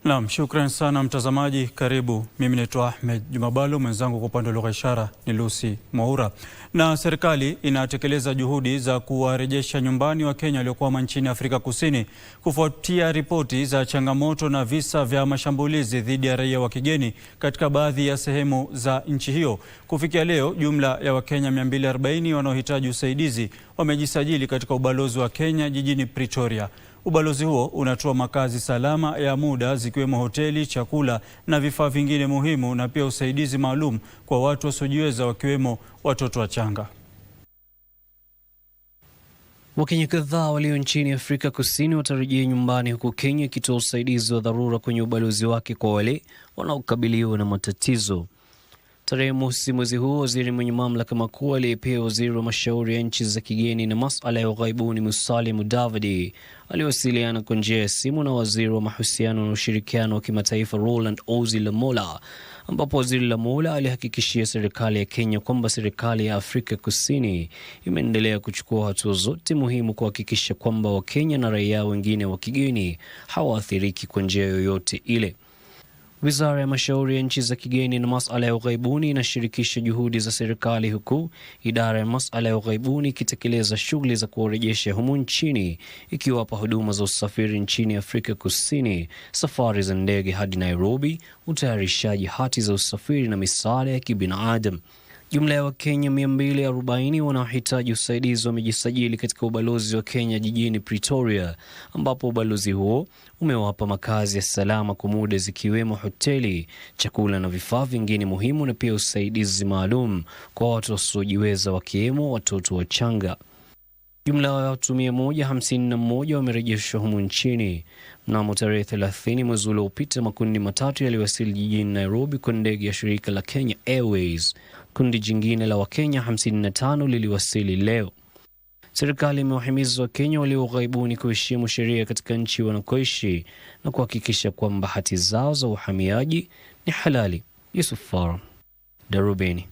Naam, shukran sana mtazamaji, karibu. Mimi naitwa Ahmed Jumabalo, mwenzangu kwa upande wa lugha ishara ni Lucy Mwaura. Na serikali inatekeleza juhudi za kuwarejesha nyumbani Wakenya waliokwama nchini Afrika Kusini kufuatia ripoti za changamoto na visa vya mashambulizi dhidi ya raia wa kigeni katika baadhi ya sehemu za nchi hiyo. Kufikia leo, jumla ya Wakenya 240 wanaohitaji usaidizi wamejisajili katika ubalozi wa Kenya jijini Pretoria. Ubalozi huo unatoa makazi salama ya muda zikiwemo hoteli, chakula na vifaa vingine muhimu, na pia usaidizi maalum kwa watu wasiojiweza wakiwemo watoto wachanga. Wakenya kadhaa walio nchini Afrika Kusini watarejea nyumbani, huku Kenya ikitoa usaidizi wa dharura kwenye ubalozi wake kwa wale wanaokabiliwa na matatizo. Tarehe mosi mwezi huu, waziri mwenye mamlaka makuu aliyepewa waziri wa mashauri ya nchi za kigeni na masuala ya ughaibuni Musalia Mudavadi aliwasiliana kwa njia ya simu na waziri wa mahusiano na ushirikiano wa kimataifa Roland Ozi Lamola, ambapo waziri Lamola alihakikishia serikali ya Kenya kwamba serikali ya Afrika Kusini imeendelea kuchukua hatua zote muhimu kuhakikisha kwamba Wakenya na raia wengine wa kigeni hawaathiriki kwa njia yoyote ile. Wizara ya mashauri ya nchi za kigeni na masuala ya ughaibuni inashirikisha juhudi za serikali, huku idara ya masuala ya ughaibuni ikitekeleza shughuli za kuwarejesha humu nchini, ikiwapa huduma za usafiri nchini Afrika Kusini, safari za ndege hadi Nairobi, utayarishaji hati za usafiri na misaada ya kibinadamu. Jumla ya Wakenya 240 wanaohitaji usaidizi wamejisajili katika ubalozi wa Kenya jijini Pretoria, ambapo ubalozi huo umewapa makazi ya salama kwa muda zikiwemo hoteli, chakula na vifaa vingine muhimu, na pia usaidizi maalum kwa watu wasiojiweza wakiwemo watoto wachanga. Jumla ya watu 151 wamerejeshwa humu nchini. Mnamo tarehe 30 mwezi uliopita, makundi matatu yaliwasili jijini Nairobi kwa ndege ya shirika la Kenya Airways. Kundi jingine la Wakenya 55 liliwasili leo. Serikali imewahimiza Wakenya walio ughaibuni kuheshimu sheria katika nchi wanakoishi na kuhakikisha kwamba hati zao za uhamiaji ni halali. Yusuf Farah, Darubini.